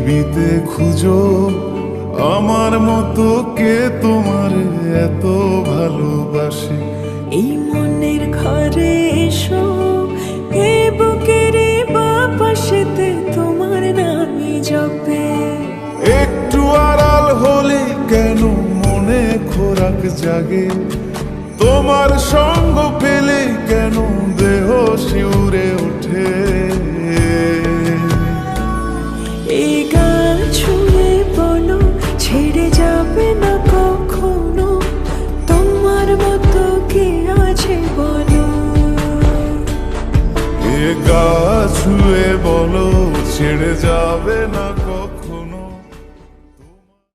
পৃথিবীতে খুঁজো আমার মতো কে তোমার এত ভালোবাসে। এই মনের ঘরে এসো, এই বুকের বাপাশেতে তোমার নামই জপে। একটু আড়াল হলে কেন মনে খোরাক জাগে, তোমার সঙ্গ পেলে কেন দেহ শিউরে ওঠে। এই গান ছুঁয়ে বলো ছেড়ে যাবে না কখনো, তোমার মতো কে আছে বলো। এ গা ছুঁয়ে বলো ছেড়ে যাবে না।